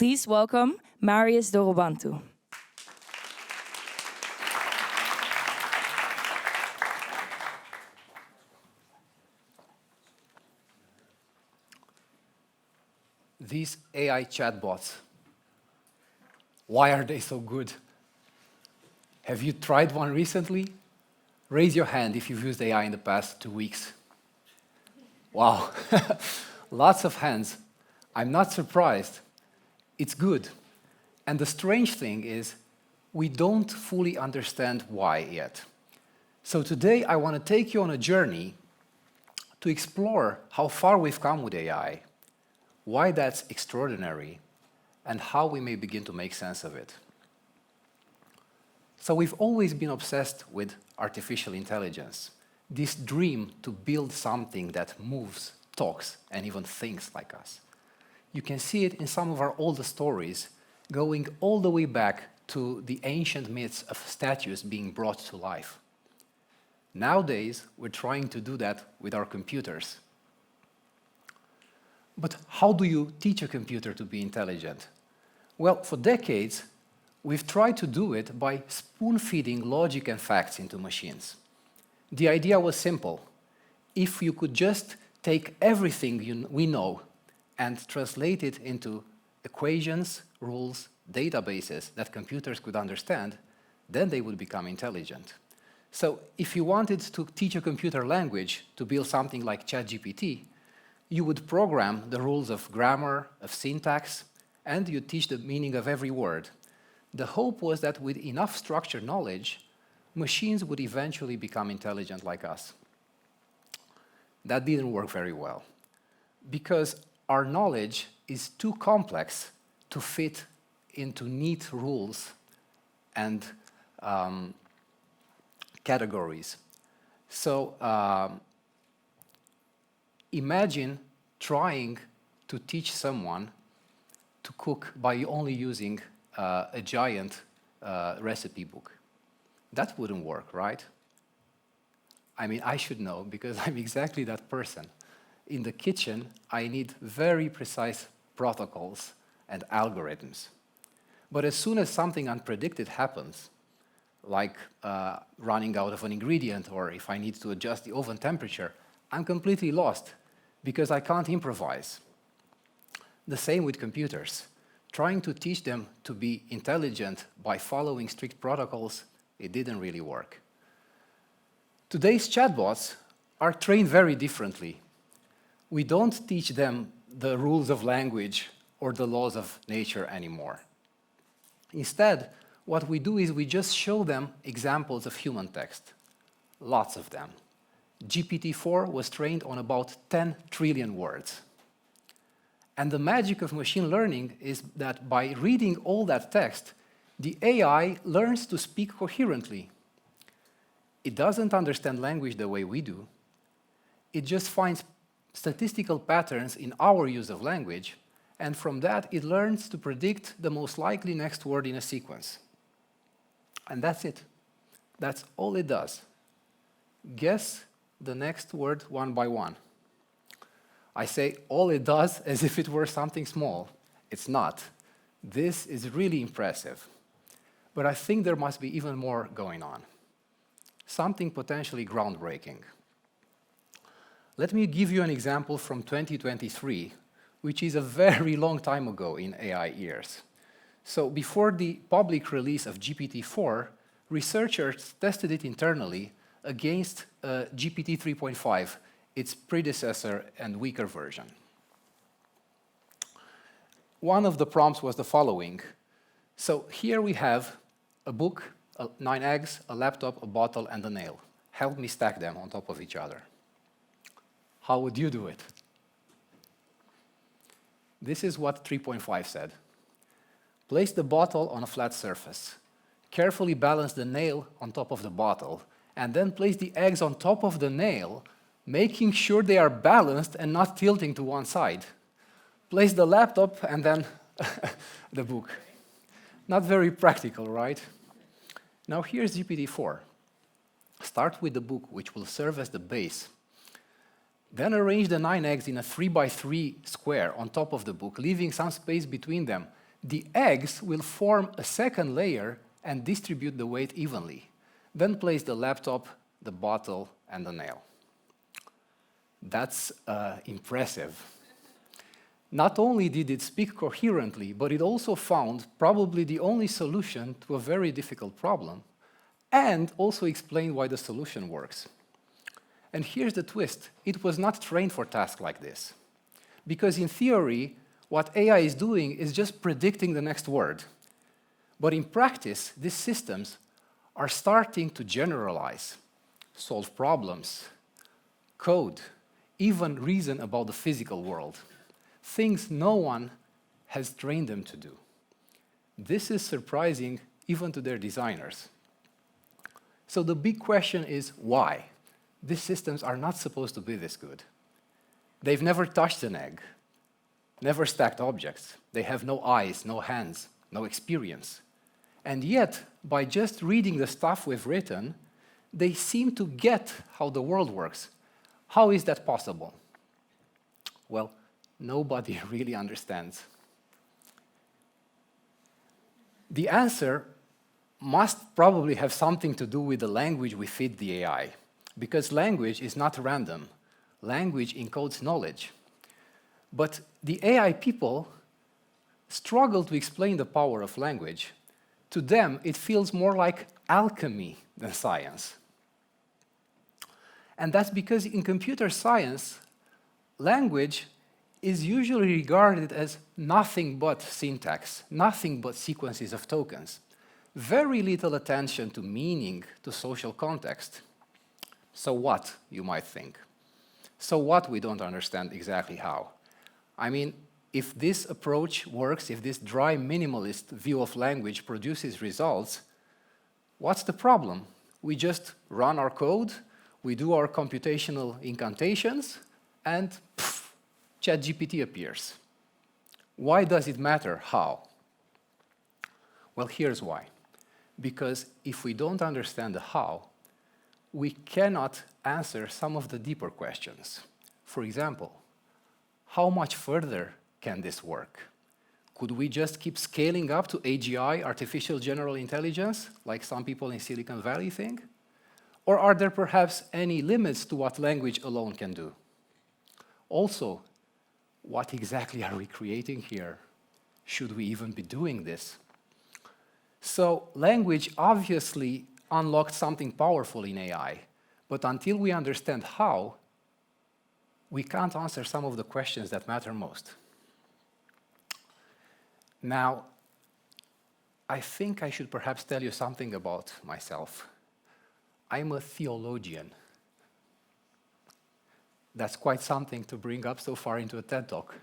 Please welcome Marius Dorobantu. These AI chatbots, why are they so good? Have you tried one recently? Raise your hand if you've used AI in the past 2 weeks. Wow, lots of hands. I'm not surprised. It's good. And the strange thing is, we don't fully understand why yet. So today I want to take you on a journey to explore how far we've come with AI, why that's extraordinary, and how we may begin to make sense of it. So we've always been obsessed with artificial intelligence, this dream to build something that moves, talks, and even thinks like us. You can see it in some of our oldest stories, going all the way back to the ancient myths of statues being brought to life. Nowadays, we're trying to do that with our computers. But how do you teach a computer to be intelligent? Well, for decades, we've tried to do it by spoon-feeding logic and facts into machines. The idea was simple. If you could just take everything we know and translate it into equations, rules, databases that computers could understand, then they would become intelligent. So if you wanted to teach a computer language to build something like ChatGPT, you would program the rules of grammar, of syntax, and you'd teach the meaning of every word. The hope was that with enough structured knowledge, machines would eventually become intelligent like us. That didn't work very well, because our knowledge is too complex to fit into neat rules and categories. So imagine trying to teach someone to cook by only using a giant recipe book. That wouldn't work, right? I mean, I should know because I'm exactly that person. In the kitchen, I need very precise protocols and algorithms. But as soon as something unpredicted happens, like running out of an ingredient, or if I need to adjust the oven temperature, I'm completely lost because I can't improvise. The same with computers. Trying to teach them to be intelligent by following strict protocols, it didn't really work. Today's chatbots are trained very differently. We don't teach them the rules of language or the laws of nature anymore. Instead, what we do is we just show them examples of human text, lots of them. GPT-4 was trained on about 10 trillion words. And the magic of machine learning is that by reading all that text, the AI learns to speak coherently. It doesn't understand language the way we do. It just finds statistical patterns in our use of language, and from that it learns to predict the most likely next word in a sequence. And that's it. That's all it does. Guess the next word one by one. I say all it does as if it were something small. It's not. This is really impressive. But I think there must be even more going on. Something potentially groundbreaking. Let me give you an example from 2023, which is a very long time ago in AI years. So before the public release of GPT-4, researchers tested it internally against GPT 3.5, its predecessor and weaker version. One of the prompts was the following. So here we have a book, 9 eggs, a laptop, a bottle, and a nail. Help me stack them on top of each other. How would you do it? This is what 3.5 said. Place the bottle on a flat surface. Carefully balance the nail on top of the bottle, and then place the eggs on top of the nail, making sure they are balanced and not tilting to one side. Place the laptop and then the book. Not very practical, right? Now here's GPT-4. Start with the book, which will serve as the base. Then arrange the 9 eggs in a 3 by 3 square on top of the book, leaving some space between them. The eggs will form a second layer and distribute the weight evenly. Then place the laptop, the bottle, and the nail. That's impressive. Not only did it speak coherently, but it also found probably the only solution to a very difficult problem, and also explained why the solution works. And here's the twist. It was not trained for tasks like this. Because in theory, what AI is doing is just predicting the next word. But in practice, these systems are starting to generalize, solve problems, code, even reason about the physical world. Things no one has trained them to do. This is surprising even to their designers. So the big question is why? These systems are not supposed to be this good. They've never touched an egg, never stacked objects. They have no eyes, no hands, no experience. And yet, by just reading the stuff we've written, they seem to get how the world works. How is that possible? Well, nobody really understands. The answer must probably have something to do with the language we feed the AI, because language is not random. Language encodes knowledge. But the AI people struggle to explain the power of language. To them, it feels more like alchemy than science. And that's because in computer science, language is usually regarded as nothing but syntax, nothing but sequences of tokens. Very little attention to meaning, to social context. So what, you might think? So what we don't understand exactly how? I mean, if this approach works, if this dry minimalist view of language produces results, what's the problem? We just run our code, we do our computational incantations, and ChatGPT appears. Why does it matter how? Well, here's why. Because if we don't understand the how, we cannot answer some of the deeper questions. For example, how much further can this work? Could we just keep scaling up to AGI, artificial general intelligence, like some people in Silicon Valley think? Or are there perhaps any limits to what language alone can do? Also, what exactly are we creating here? Should we even be doing this? So language obviously unlocked something powerful in AI, but until we understand how, we can't answer some of the questions that matter most. Now, I think I should perhaps tell you something about myself. I'm a theologian. That's quite something to bring up so far into a TED Talk.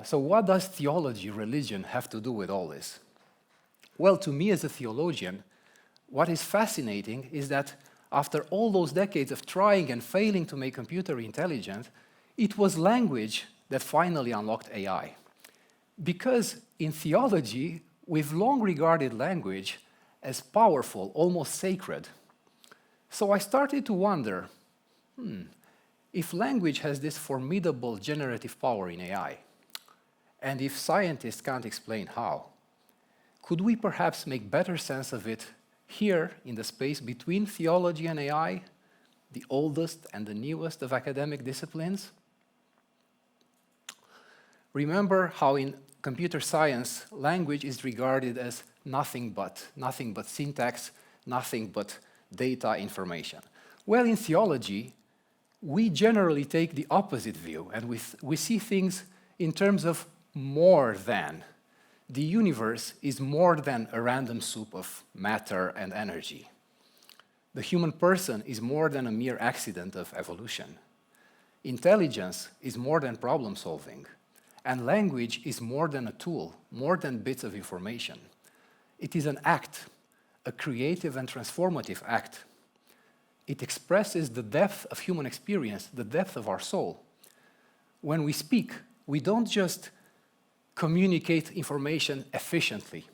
So what does theology, religion, have to do with all this? Well, to me as a theologian, what is fascinating is that after all those decades of trying and failing to make computer intelligent, it was language that finally unlocked AI. Because in theology, we've long regarded language as powerful, almost sacred. So I started to wonder, if language has this formidable generative power in AI, and if scientists can't explain how, could we perhaps make better sense of it here in the space between theology and AI, the oldest and the newest of academic disciplines? Remember how in computer science, language is regarded as nothing but syntax, nothing but data information. Well, in theology, we generally take the opposite view, and we see things in terms of more than. The universe is more than a random soup of matter and energy. The human person is more than a mere accident of evolution. Intelligence is more than problem solving. And language is more than a tool, more than bits of information. It is an act, a creative and transformative act. It expresses the depth of human experience, the depth of our soul. When we speak, we don't just communicate information efficiently.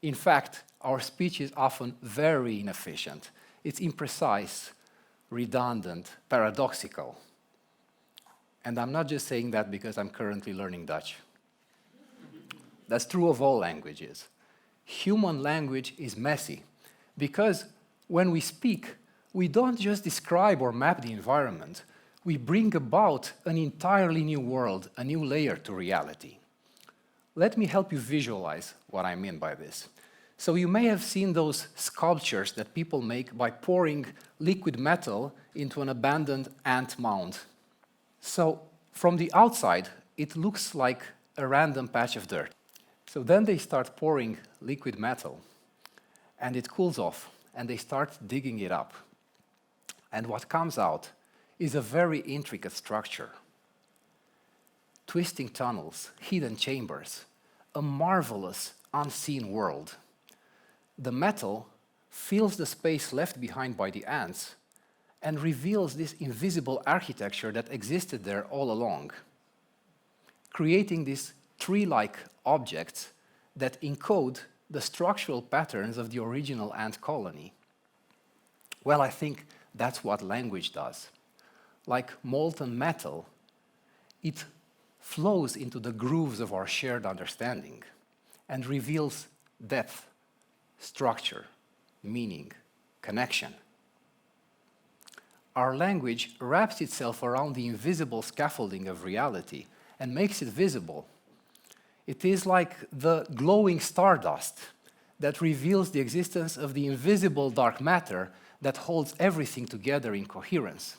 In fact, our speech is often very inefficient. It's imprecise, redundant, paradoxical. And I'm not just saying that because I'm currently learning Dutch. That's true of all languages. Human language is messy because when we speak, we don't just describe or map the environment, we bring about an entirely new world, a new layer to reality. Let me help you visualize what I mean by this. So you may have seen those sculptures that people make by pouring liquid metal into an abandoned ant mound. So from the outside, it looks like a random patch of dirt. So then they start pouring liquid metal, and it cools off, and they start digging it up. And what comes out is a very intricate structure. Twisting tunnels, hidden chambers, a marvelous, unseen world. The metal fills the space left behind by the ants and reveals this invisible architecture that existed there all along, creating these tree-like objects that encode the structural patterns of the original ant colony. Well, I think that's what language does. Like molten metal, it flows into the grooves of our shared understanding and reveals depth, structure, meaning, connection. Our language wraps itself around the invisible scaffolding of reality and makes it visible. It is like the glowing stardust that reveals the existence of the invisible dark matter that holds everything together in coherence.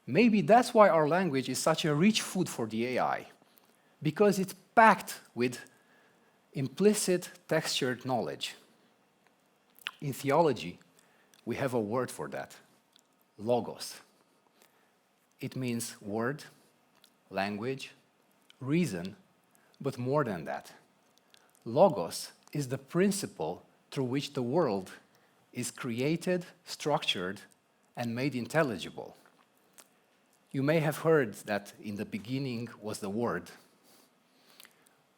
Maybe that's why our language is such a rich food for the AI, because it's packed with implicit textured knowledge. In theology, we have a word for that, logos. It means word, language, reason, but more than that. Logos is the principle through which the world is created, structured, and made intelligible. You may have heard that in the beginning was the Word,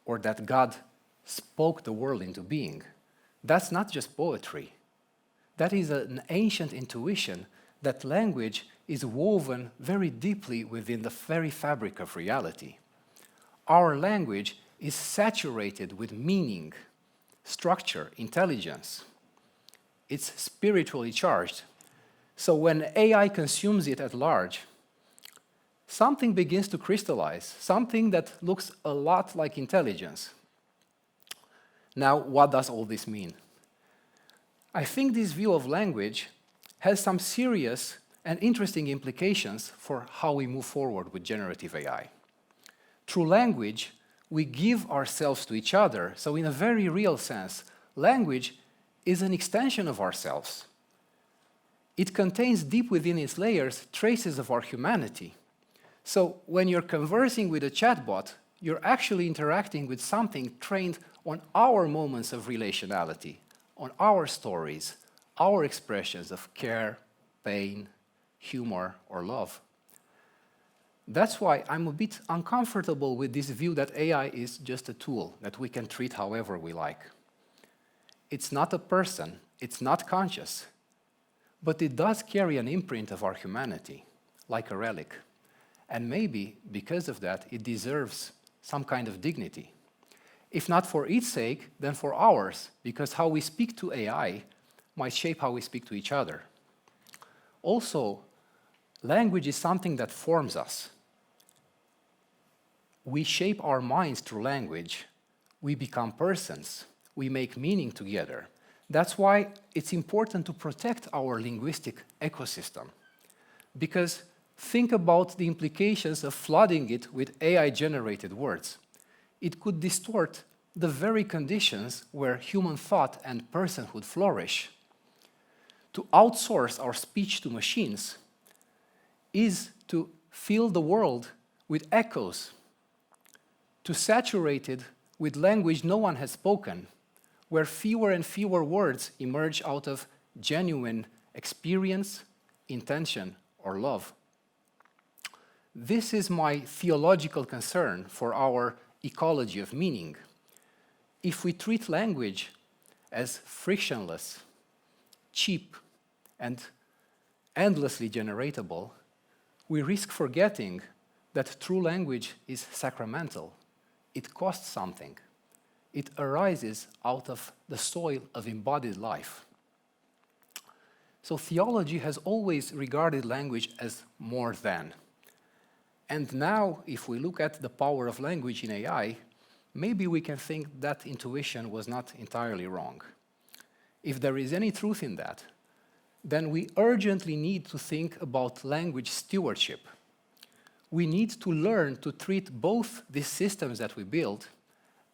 or that God spoke the world into being. That's not just poetry. That is an ancient intuition that language is woven very deeply within the very fabric of reality. Our language is saturated with meaning, structure, intelligence. It's spiritually charged. So when AI consumes it at large, something begins to crystallize, something that looks a lot like intelligence. Now, what does all this mean? I think this view of language has some serious and interesting implications for how we move forward with generative AI. Through language, we give ourselves to each other, so in a very real sense, language is an extension of ourselves. It contains deep within its layers traces of our humanity. So when you're conversing with a chatbot, you're actually interacting with something trained on our moments of relationality, on our stories, our expressions of care, pain, humor, or love. That's why I'm a bit uncomfortable with this view that AI is just a tool that we can treat however we like. It's not a person, it's not conscious, but it does carry an imprint of our humanity, like a relic. And maybe, because of that, it deserves some kind of dignity. If not for its sake, then for ours, because how we speak to AI might shape how we speak to each other. Also, language is something that forms us. We shape our minds through language. We become persons. We make meaning together. That's why it's important to protect our linguistic ecosystem. Because think about the implications of flooding it with AI-generated words. It could distort the very conditions where human thought and personhood flourish. To outsource our speech to machines is to fill the world with echoes, to saturate it with language no one has spoken, where fewer and fewer words emerge out of genuine experience, intention, or love. This is my theological concern for our ecology of meaning. If we treat language as frictionless, cheap, and endlessly generatable, we risk forgetting that true language is sacramental. it costs something. It arises out of the soil of embodied life. So theology has always regarded language as more than. And now, if we look at the power of language in AI, maybe we can think that intuition was not entirely wrong. If there is any truth in that, then we urgently need to think about language stewardship. We need to learn to treat both these systems that we build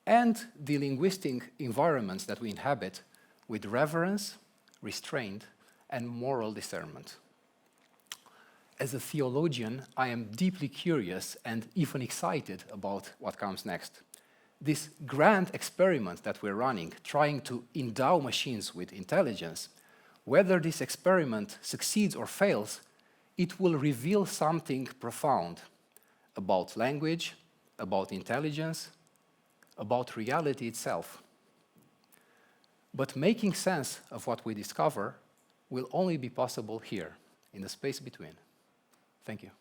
and the linguistic environments that we inhabit with reverence, restraint, and moral discernment. As a theologian, I am deeply curious and even excited about what comes next. This grand experiment that we're running, trying to endow machines with intelligence, whether this experiment succeeds or fails, it will reveal something profound about language, about intelligence, about reality itself. But making sense of what we discover will only be possible here, in the space between. Thank you.